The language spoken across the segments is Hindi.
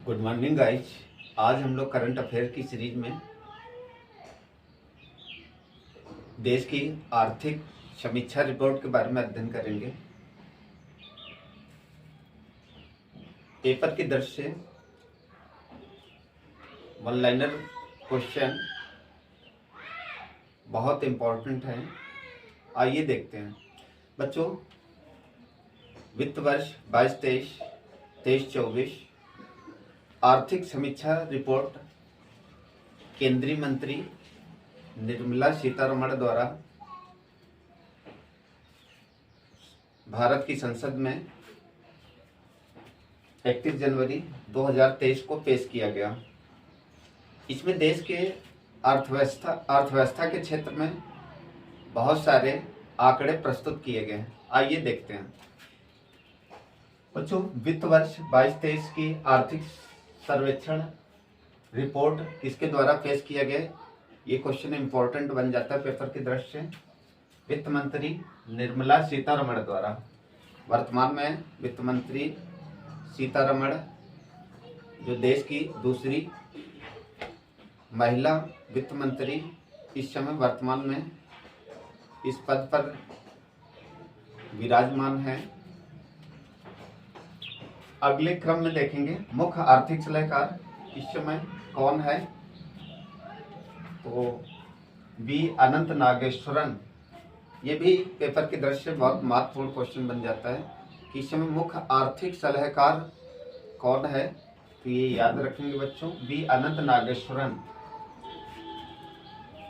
Good morning guys. आज हम लोग करंट अफेयर की सीरीज में देश की आर्थिक समीक्षा रिपोर्ट के बारे में अध्ययन करेंगे। पेपर की दृष्टि से वन लाइनर क्वेश्चन बहुत इम्पोर्टेंट है। आइए देखते हैं बच्चों। वित्त वर्ष 22-23, 23-24 आर्थिक समीक्षा रिपोर्ट केंद्रीय मंत्री निर्मला सीतारमण द्वारा भारत की संसद में 31 जनवरी 2023 को पेश किया गया। इसमें देश के अर्थव्यवस्था के क्षेत्र में बहुत सारे आंकड़े प्रस्तुत किए गए। आइए देखते हैं बच्चों। वित्त वर्ष 22-23 की आर्थिक सर्वेक्षण रिपोर्ट किसके द्वारा पेश किया गया? ये क्वेश्चन इंपॉर्टेंट बन जाता है पेपर की दृष्टि से। वित्त मंत्री निर्मला सीतारमण द्वारा। वर्तमान में वित्त मंत्री सीतारमण जो देश की दूसरी महिला वित्त मंत्री इस समय वर्तमान में इस पद पर विराजमान है। अगले क्रम में देखेंगे मुख्य आर्थिक सलाहकार इस समय कौन है, तो बी अनंत नागेश्वरन। ये भी पेपर की दृष्टि से बहुत महत्वपूर्ण क्वेश्चन बन जाता है कि इस समय मुख्य आर्थिक सलाहकार कौन है, तो ये याद रखेंगे बच्चों, बी अनंत नागेश्वरन।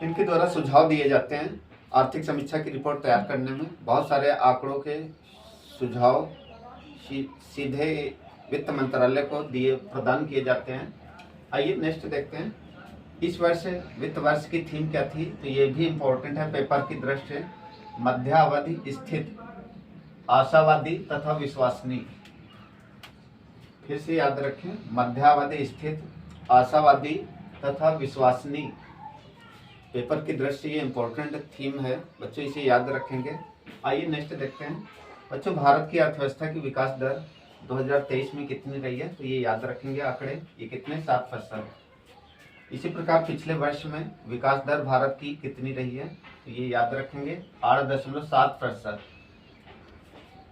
इनके द्वारा सुझाव दिए जाते हैं आर्थिक समीक्षा की रिपोर्ट तैयार करने में। बहुत सारे आंकड़ों के सुझाव सीधे वित्त मंत्रालय को प्रदान किए जाते हैं। आइए नेक्स्ट देखते हैं। इस वर्ष वित्त वर्ष की थीम क्या थी, तो ये भी इम्पोर्टेंट है पेपर की दृष्टि से। मध्यावधि स्थित, आशावादी तथा विश्वसनीय। फिर से याद रखें, मध्यावधि स्थित, आशावादी तथा विश्वसनीय। पेपर की दृष्टि से ये इम्पोर्टेंट थीम है बच्चों, इसे याद रखेंगे। आइए नेक्स्ट देखते हैं बच्चों। भारत की अर्थव्यवस्था की विकास दर 2023 में कितनी रही है, तो ये याद रखेंगे आंकड़े। ये कितने? 7%। इसी प्रकार पिछले वर्ष में विकास दर भारत की कितनी रही है, तो ये याद रखेंगे 8.7%।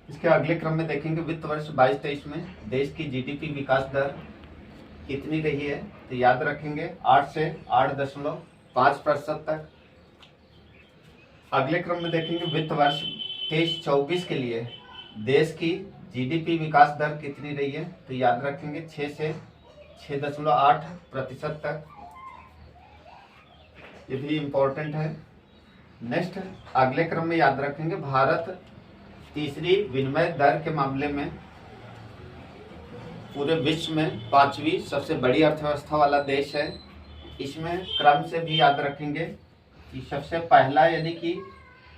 इसके अगले क्रम में देखेंगे वित्त वर्ष 22-23 में देश की जीडीपी विकास दर कितनी रही है, तो याद रखेंगे 8 से 8.5% तक। अगले क्रम में देखेंगे वित्त वर्ष 23-24 के लिए देश की जीडीपी विकास दर कितनी रही है, तो याद रखेंगे 6 से 6.8% तक। ये भी इम्पोर्टेंट है। नेक्स्ट अगले क्रम में याद रखेंगे भारत तीसरी विनिमय दर के मामले में पूरे विश्व में 5वीं सबसे बड़ी अर्थव्यवस्था वाला देश है। इसमें क्रम से भी याद रखेंगे कि सबसे पहला यानी कि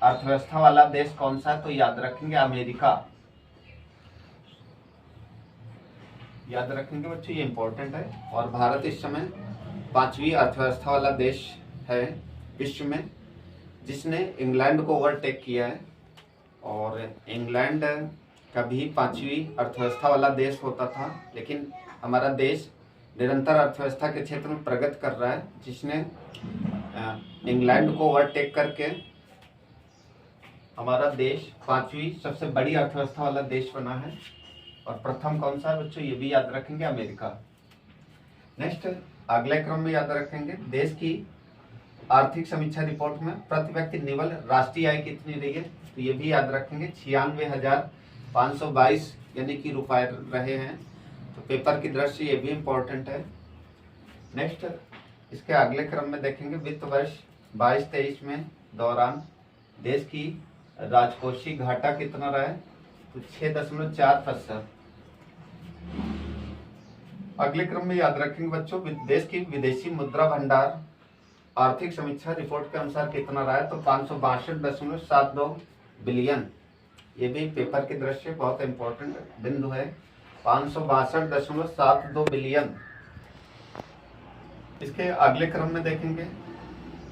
अर्थव्यवस्था वाला देश कौन सा, तो याद रखेंगे अमेरिका। याद रखेंगे बच्चों, ये इम्पोर्टेंट है। और भारत इस समय 5वीं अर्थव्यवस्था वाला देश है विश्व में, जिसने इंग्लैंड को ओवरटेक किया है। और इंग्लैंड कभी 5वीं अर्थव्यवस्था वाला देश होता था, लेकिन हमारा देश निरंतर अर्थव्यवस्था के क्षेत्र में प्रगति कर रहा है, जिसने इंग्लैंड को ओवरटेक करके हमारा देश 5वीं सबसे बड़ी अर्थव्यवस्था वाला देश बना है। और प्रथम कौन सा है बच्चों, ये भी याद रखेंगे अमेरिका। नेक्स्ट अगले क्रम में याद रखेंगे देश की आर्थिक समीक्षा रिपोर्ट में प्रति व्यक्ति निवल राष्ट्रीय आय कितनी रही है, तो ये भी याद रखेंगे 96,522 यानी कि रुपए रहे हैं। तो पेपर की दृष्टि से ये भी इम्पोर्टेंट है। नेक्स्ट इसके अगले क्रम में देखेंगे वित्त वर्ष 22-23 में दौरान देश की राजकोषीय घाटा कितना रहा है, तो 6.4%। अगले क्रम में याद रखेंगे बच्चों देश की विदेशी मुद्रा भंडार आर्थिक समीक्षा रिपोर्ट के अनुसार कितना रहा है, तो 562.72 बिलियन। ये भी पेपर की दृष्टि से बहुत इंपॉर्टेंट बिंदु है, 562.72 बिलियन। इसके अगले क्रम में देखेंगे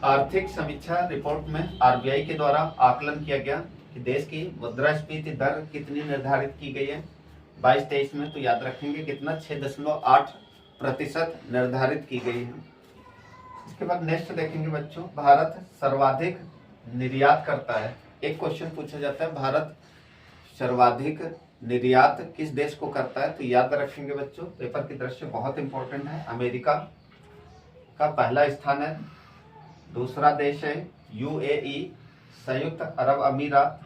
आर्थिक समीक्षा रिपोर्ट में आरबीआई के द्वारा आकलन किया गया कि देश की मुद्रास्फीति दर कितनी निर्धारित की गई है 22-23 में, तो याद रखेंगे कितना 6.8 प्रतिशत निर्धारित की गई है। इसके बाद नेक्स्ट देखेंगे बच्चों, भारत सर्वाधिक निर्यात करता है। एक क्वेश्चन पूछा जाता है, भारत सर्वाधिक निर्यात किस देश को करता है? तो याद रखेंगे बच्चों, पेपर की दृष्टि बहुत इंपॉर्टेंट है। अमेरिका का पहला स्थान है, दूसरा देश है यूएई संयुक्त अरब अमीरात,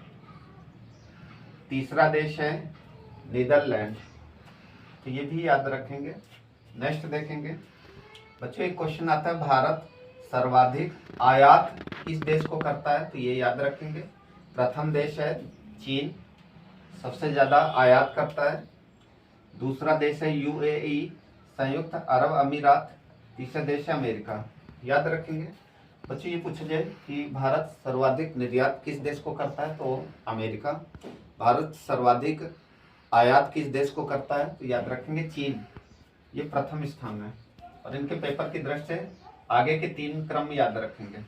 तीसरा देश है नीदरलैंड। तो ये भी याद रखेंगे। नेक्स्ट देखेंगे बच्चों, एक क्वेश्चन आता है, भारत सर्वाधिक आयात किस देश को करता है? तो ये याद रखेंगे। प्रथम देश है चीन, सबसे ज्यादा आयात करता है। दूसरा देश है यूएई संयुक्त अरब अमीरात, तीसरा देश है अमेरिका। याद रखेंगे बच्चों। ये पूछा जाए कि भारत सर्वाधिक निर्यात किस देश को करता है? तो अमेरिका। भारत सर्वाधिक आयात किस देश को करता है? तो याद रखेंगे चीन, ये प्रथम स्थान है। और इनके पेपर की दृष्टि से आगे के 3 क्रम याद रखेंगे।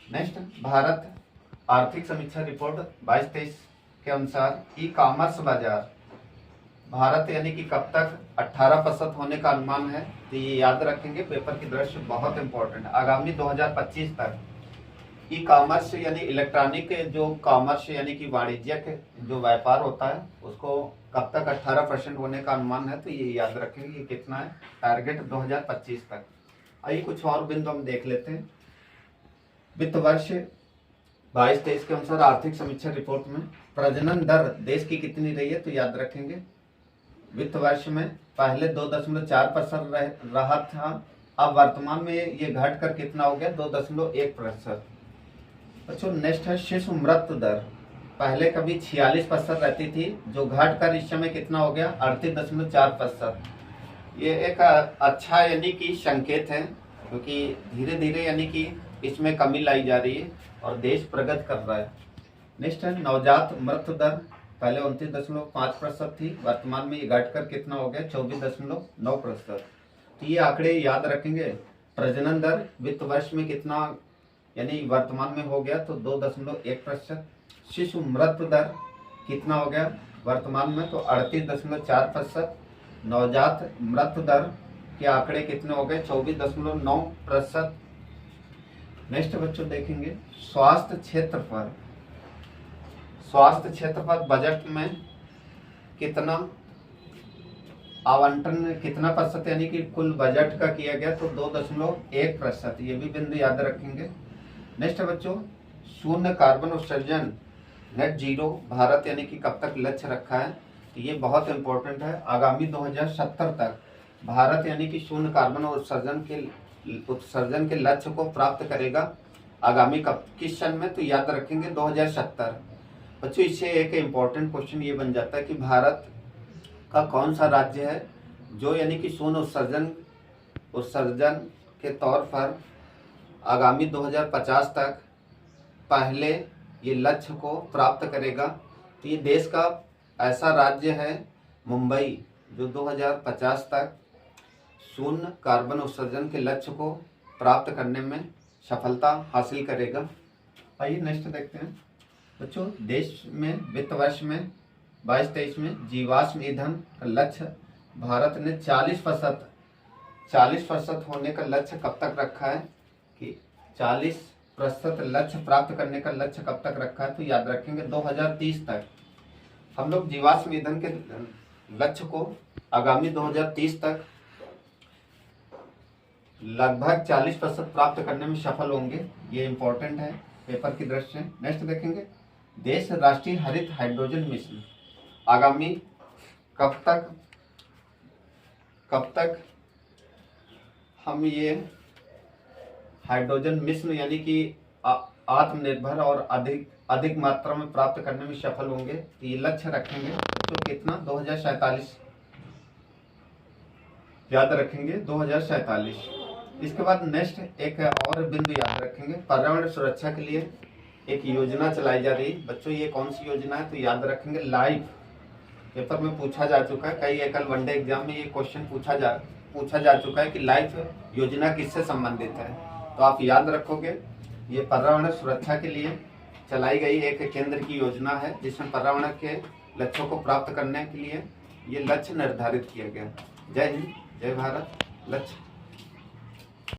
नेक्स्ट, भारत आर्थिक समीक्षा रिपोर्ट 22-23 के अनुसार ई कॉमर्स बाजार भारत यानी कि कब तक 18% होने का अनुमान है? तो ये याद रखेंगे, पेपर की दृष्टि बहुत इंपॉर्टेंट है। आगामी 2025 तक ई कॉमर्स यानी इलेक्ट्रॉनिक जो कॉमर्स यानी कि वाणिज्यिक जो व्यापार होता है उसको कब तक 18% होने का अनुमान है? तो ये याद रखेंगे, ये कितना है? टारगेट 2025 तक। आइए कुछ और बिंदु हम देख लेते हैं। वित्त वर्ष 22-23 के अनुसार आर्थिक समीक्षा रिपोर्ट में प्रजनन दर देश की कितनी रही है? तो याद रखेंगे, वित्त वर्ष में पहले 2.4% रहा था, अब वर्तमान में ये घटकर कितना हो गया? 2.1%। बच्चों नेक्स्ट है शिशु मृत्यु दर, पहले कभी 46% रहती थी, जो घटकर इस समय कितना हो गया? 38.4%। ये एक अच्छा यानी कि संकेत है, क्योंकि धीरे धीरे यानी कि इसमें कमी लाई जा रही है और देश प्रगति कर रहा है। नेक्स्ट है नवजात मृत्यु दर, पहले 29.5% थी, वर्तमान में ये घटकर कितना हो गया? 24.9%। तो ये आंकड़े याद रखेंगे। प्रजनन दर वित्त वर्ष में कितना यानी वर्तमान में हो गया? तो 2.1%। शिशु मृत्यु दर कितना हो गया वर्तमान में? तो 38.4%। नवजात मृत्यु दर के आंकड़े कितने हो गए? 24.9%। नेक्स्ट बच्चों देखेंगे स्वास्थ्य क्षेत्र पर बजट में कितना आवंटन, कितना प्रतिशत यानी कि कुल बजट का किया गया? तो 2.1%। ये भी बिंदु याद रखेंगे। नेक्स्ट बच्चों, शून्य कार्बन उत्सर्जन नेट जीरो भारत यानी कि कब तक लक्ष्य रखा है? तो ये बहुत इंपॉर्टेंट है। आगामी 2070 तक भारत यानी कि शून्य कार्बन उत्सर्जन के लक्ष्य को प्राप्त करेगा। आगामी किस सन में? तो याद रखेंगे 2070। बच्चों इससे एक इम्पोर्टेंट क्वेश्चन ये बन जाता है कि भारत का कौन सा राज्य है जो यानी कि शून्य उत्सर्जन के तौर पर आगामी 2050 तक पहले ये लक्ष्य को प्राप्त करेगा। तो ये देश का ऐसा राज्य है मुंबई, जो 2050 तक शून्य कार्बन उत्सर्जन के लक्ष्य को प्राप्त करने में सफलता हासिल करेगा। आइए नेक्स्ट देखते हैं बच्चों, देश में वित्त वर्ष में 22-23 में जीवाश्म ईंधन का लक्ष्य भारत ने 40% होने का लक्ष्य कब तक रखा है? कि 40% लक्ष्य प्राप्त करने का लक्ष्य कब तक रखा है? तो याद रखेंगे 2030 तक हम लोग जीवाश्म ईंधन के लक्ष्य को आगामी 2030 तक लगभग 40% प्राप्त करने में सफल होंगे। ये इंपॉर्टेंट है पेपर की दृष्टि से। नेक्स्ट देखेंगे देश राष्ट्रीय हरित हाइड्रोजन मिशन आगामी कब तक हम ये हाइड्रोजन मिशन यानी कि आत्मनिर्भर और अधिक मात्रा में प्राप्त करने में सफल होंगे। तो ये लक्ष्य रखेंगे तो कितना? 2047 याद रखेंगे, 2047। इसके बाद नेक्स्ट एक और बिंदु याद रखेंगे, पर्यावरण सुरक्षा के लिए एक योजना चलाई जा रही है। बच्चों ये कौन सी योजना है? तो याद रखेंगे लाइफ, पेपर में पूछा जा चुका है, कई एकल वनडे एग्जाम में ये क्वेश्चन पूछा जा चुका है कि लाइफ योजना किससे संबंधित है। तो आप याद रखोगे ये पर्यावरण सुरक्षा के लिए चलाई गई एक केंद्र की योजना है, जिसमें पर्यावरण के लक्ष्यों को प्राप्त करने के लिए ये लक्ष्य निर्धारित किया गया। जय हिंद, जय भारत। लक्ष्य